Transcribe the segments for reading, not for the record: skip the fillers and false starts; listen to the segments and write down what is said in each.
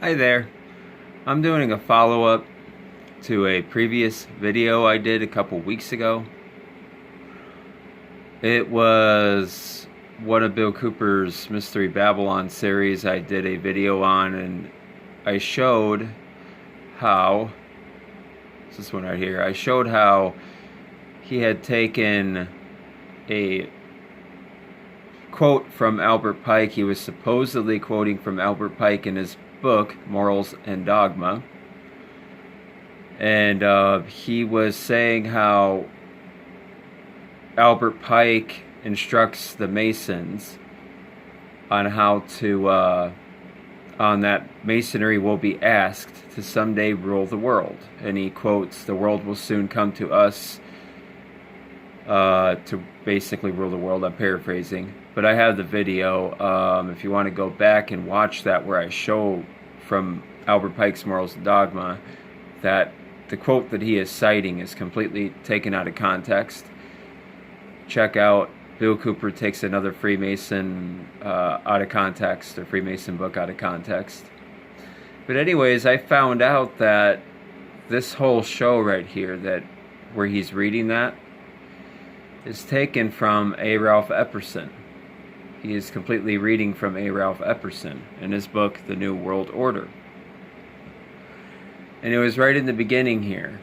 Hi there. I'm doing a follow-up to a previous video I did a couple weeks ago. It was one of Bill Cooper's Mystery Babylon series I did a video on, and I showed how, this one right here, I showed how he had taken a quote from Albert Pike. He was supposedly quoting from Albert Pike in his book, Morals and Dogma. And he was saying how Albert Pike instructs the Masons on how to, on that Masonry will be asked to someday rule the world. And he quotes, "The world will soon come to us to basically rule the world." I'm paraphrasing. But I have the video, if you want to go back and watch that, where I show from Albert Pike's Morals and Dogma that the quote that he is citing is completely taken out of context. Check out Bill Cooper Takes Another Freemason out of context, or Freemason book out of context. But anyways, I found out that this whole show right here, that where he's reading that, is taken from A. Ralph Epperson. He is completely reading from A. Ralph Epperson in his book, The New World Order. And it was right in the beginning here.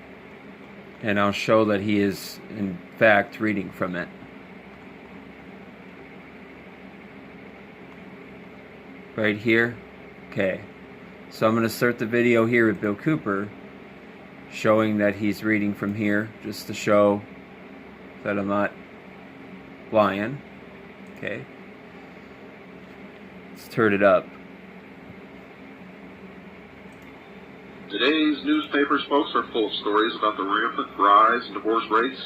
And I'll show that he is, in fact, reading from it. Right here. Okay. So I'm going to start the video here with Bill Cooper, showing that he's reading from here, just to show that I'm not lying. Okay. Let's turn it up. Today's newspapers, folks, are full of stories about the rampant rise in divorce rates,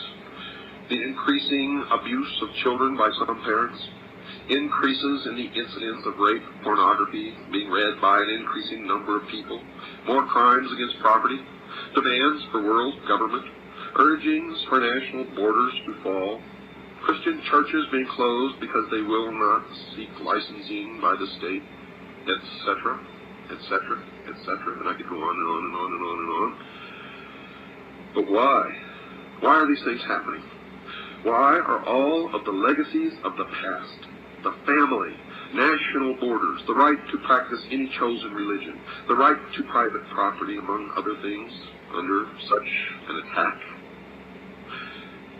the increasing abuse of children by some parents, increases in the incidence of rape, pornography being read by an increasing number of people, more crimes against property, demands for world government, urgings for national borders to fall, Christian churches being closed because they will not seek licensing by the state, etc., etc., etc., and I could go on and on and on and on and on. But why? Why are these things happening? Why are all of the legacies of the past, the family, national borders, the right to practice any chosen religion, the right to private property, among other things, under such an attack?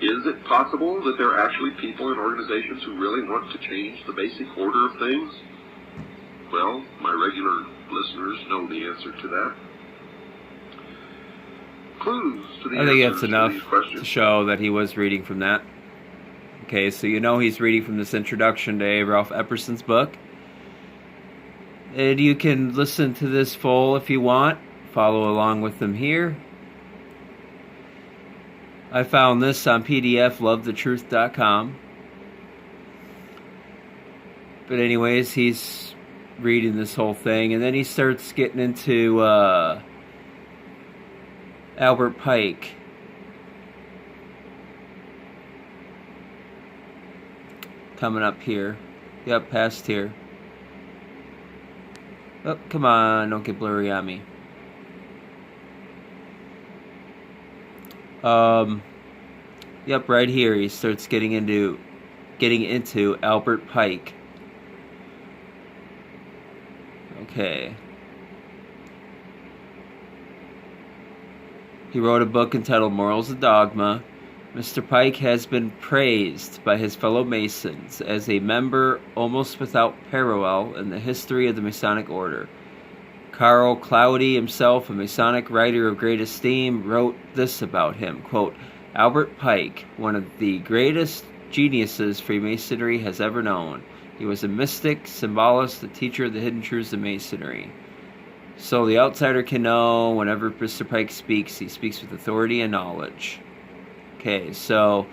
Is it possible that there are actually people and organizations who really want to change the basic order of things? Well, my regular listeners know the answer to that. Clues to the I think answers that's enough to these questions. to show that he was reading from that. Okay, so you know he's reading from this introduction to A. Ralph Epperson's book. And you can listen to this full if you want. Follow along with them here. I found this on PDF, lovethetruth.com. But anyways, he's reading this whole thing, and then he starts getting into Albert Pike. Coming up here. Yep, past here. Oh, come on, don't get blurry on me. Yep, right here he starts getting into Albert Pike. Okay. He wrote a book entitled Morals and Dogma. Mr. Pike has been praised by his fellow Masons as a member almost without parallel in the history of the Masonic Order. Carl Cloudy, himself a Masonic writer of great esteem, wrote this about him, quote, "Albert Pike, one of the greatest geniuses Freemasonry has ever known. He was a mystic, symbolist, a teacher of the hidden truths of Masonry. So the outsider can know whenever Mr. Pike speaks, he speaks with authority and knowledge." Okay, so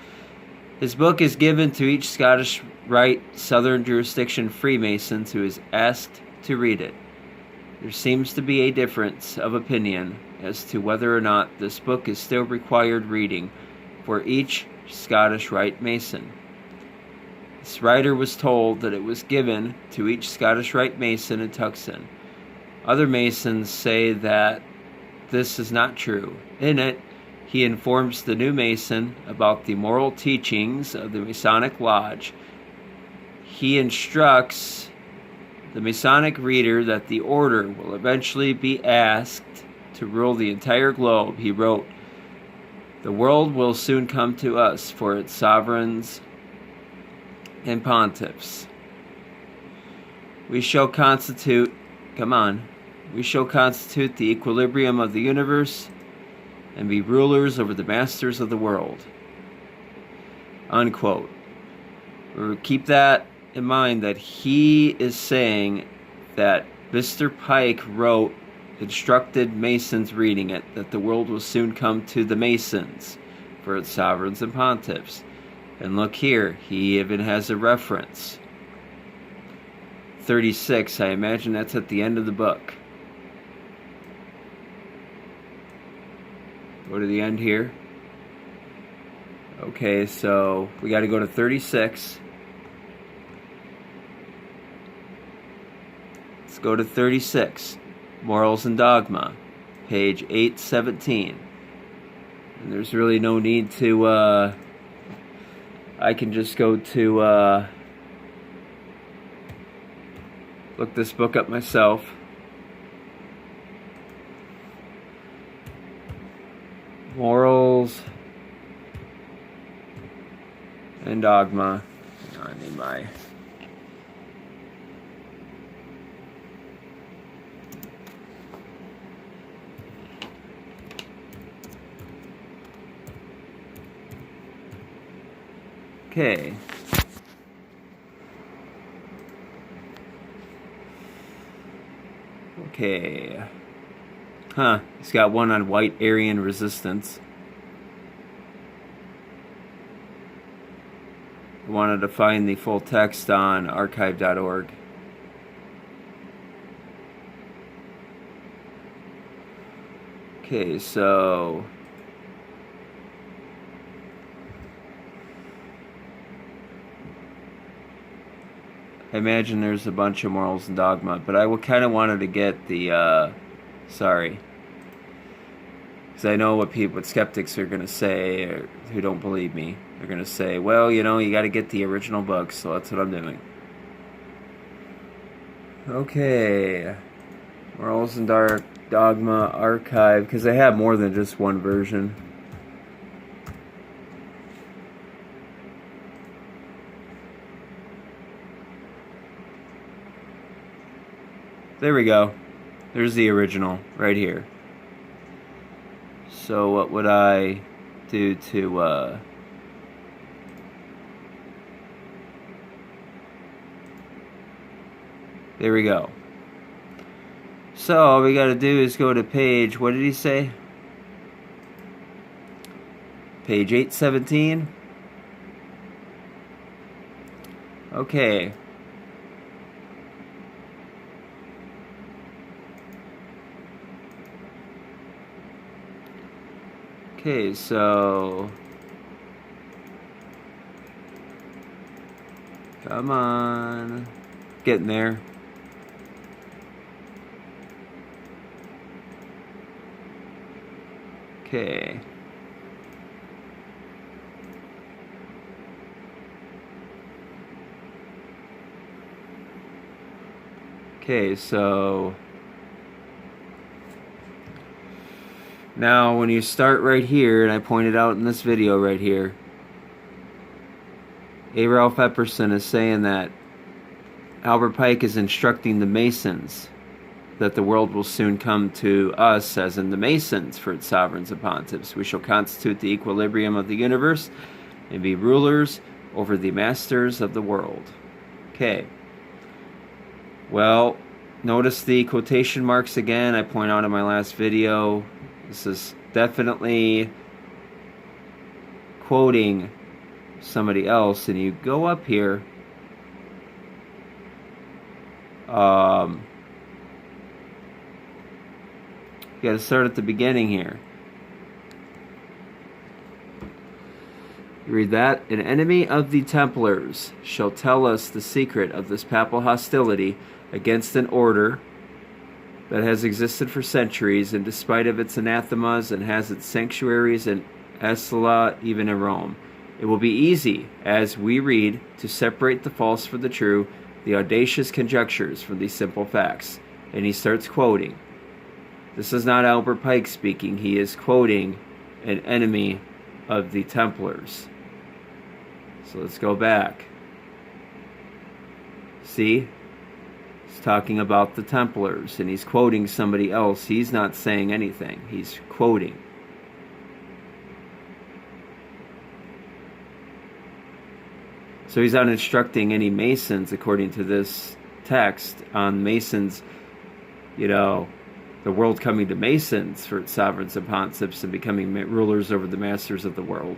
his book is given to each Scottish Rite Southern Jurisdiction Freemason who is asked to read it. There seems to be a difference of opinion as to whether or not this book is still required reading for each Scottish Rite Mason. This writer was told that it was given to each Scottish Rite Mason in Tucson Other Masons say that this is not true. In it, he informs the new Mason about the moral teachings of the Masonic Lodge. He instructs the Masonic reader that the order will eventually be asked to rule the entire globe. He wrote, "The world will soon come to us for its sovereigns and pontiffs. We shall constitute the equilibrium of the universe and be rulers over the masters of the world." Unquote. Keep that in mind, that he is saying that Mr. Pike instructed Masons reading it, that the world will soon come to the Masons for its sovereigns and pontiffs. And look here, he even has a reference. 36, I imagine that's at the end of the book. Go to the end here. Okay, so we got to go to 36. Let's go to 36. Morals and Dogma, page 817. And there's really no need to, I can just go to, look this book up myself. Morals and Dogma. I need my... Okay. Okay. Huh. He's got one on white Aryan resistance. I wanted to find the full text on archive.org. Okay, so... I imagine there's a bunch of morals and dogma, but I kind of wanted to get the, sorry. Because I know what skeptics are going to say, or who don't believe me. They're going to say, well, you got to get the original book, so that's what I'm doing. Okay. Morals and Dogma Archive, because I have more than just one version. There we go. There's the original right here. So what would I do to there we go. So all we got to do is go to page, what did he say? Page 817. Okay. Okay, so come on, getting there. Okay. Okay, so now when you start right here, and I pointed out in this video right here, A. Ralph Epperson is saying that Albert Pike is instructing the Masons that the world will soon come to us, as in the Masons, for its sovereigns and pontiffs. We shall constitute the equilibrium of the universe and be rulers over the masters of the world. Okay. Well, notice the quotation marks again. I point out in my last video. This is definitely quoting somebody else, and you go up here. You got to start at the beginning here. You read that. An enemy of the Templars shall tell us the secret of this papal hostility against an order that has existed for centuries, and despite of its anathemas, and has its sanctuaries in Esala, even in Rome. It will be easy, as we read, to separate the false from the true, the audacious conjectures from these simple facts. And he starts quoting. This is not Albert Pike speaking. He is quoting an enemy of the Templars. So let's go back. See? He's talking about the Templars, and he's quoting somebody else. He's not saying anything. He's quoting. So he's not instructing any Masons, according to this text, on Masons, the world coming to Masons for its sovereigns and pontiffs and becoming rulers over the masters of the world.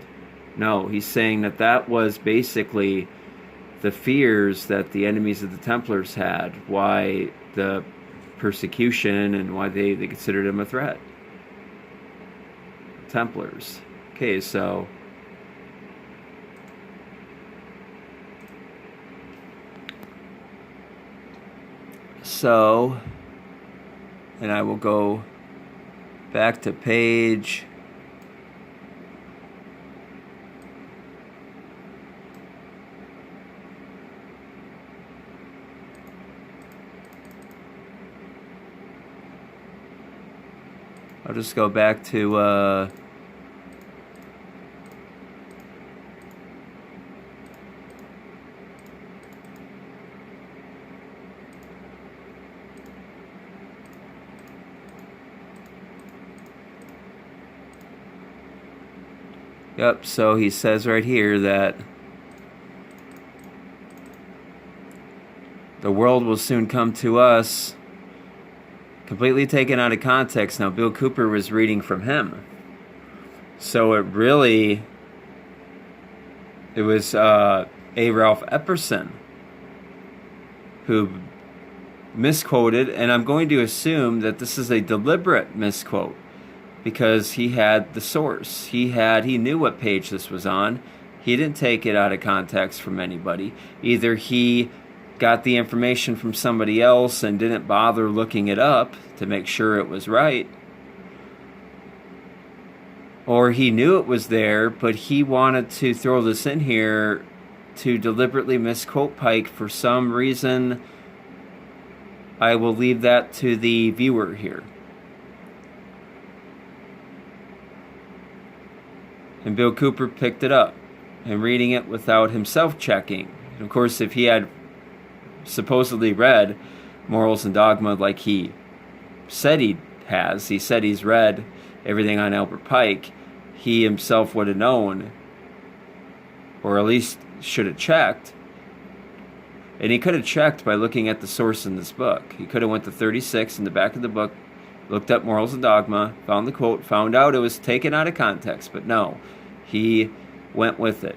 No, he's saying that that was basically the fears that the enemies of the Templars had, why the persecution and why they considered him a threat. Templars. Okay, so and I will go back to page 'll just go back to Yep, so he says right here that the world will soon come to us, completely taken out of context. Now, Bill Cooper was reading from him. So it was A. Ralph Epperson who misquoted, and I'm going to assume that this is a deliberate misquote, because he had the source. He knew what page this was on. He didn't take it out of context from anybody. Either he got the information from somebody else and didn't bother looking it up to make sure it was right, or he knew it was there, but he wanted to throw this in here to deliberately misquote Pike for some reason. I will leave that to the viewer here. And Bill Cooper picked it up and reading it without himself checking. And of course, if he had supposedly read Morals and Dogma like he said he said he's read everything on Albert Pike, he himself would have known, or at least should have checked. And he could have checked by looking at the source in this book. He could have went to 36 in the back of the book, looked up Morals and Dogma, found the quote, found out it was taken out of context, but no, he went with it.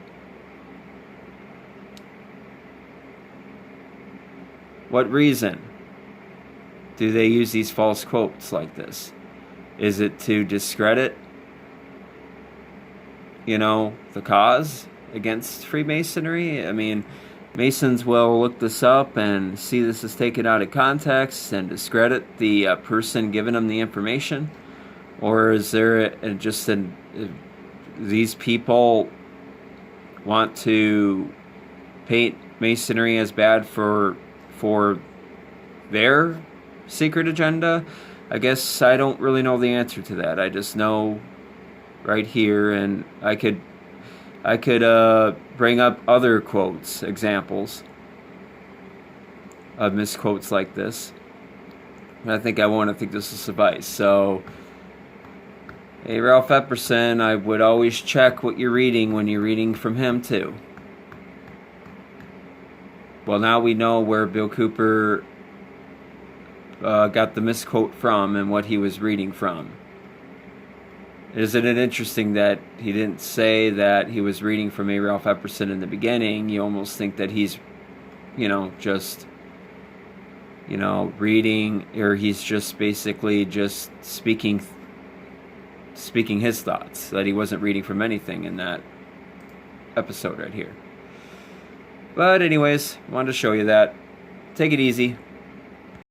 What reason do they use these false quotes like this? Is it to discredit, the cause against Freemasonry? I mean, Masons will look this up and see this is taken out of context and discredit the person giving them the information? Or is there these people want to paint Masonry as bad for their secret agenda? I guess I don't really know the answer to that. I just know right here, and I could bring up other quotes, examples of misquotes like this. But I think I won't. I think this will suffice. So, hey, Ralph Epperson, I would always check what you're reading when you're reading from him too. Well, now we know where Bill Cooper got the misquote from and what he was reading from. Isn't it interesting that he didn't say that he was reading from A. Ralph Epperson in the beginning? You almost think that he's, just, reading, or he's just basically just speaking his thoughts, that he wasn't reading from anything in that episode right here. But anyways, wanted to show you that. Take it easy.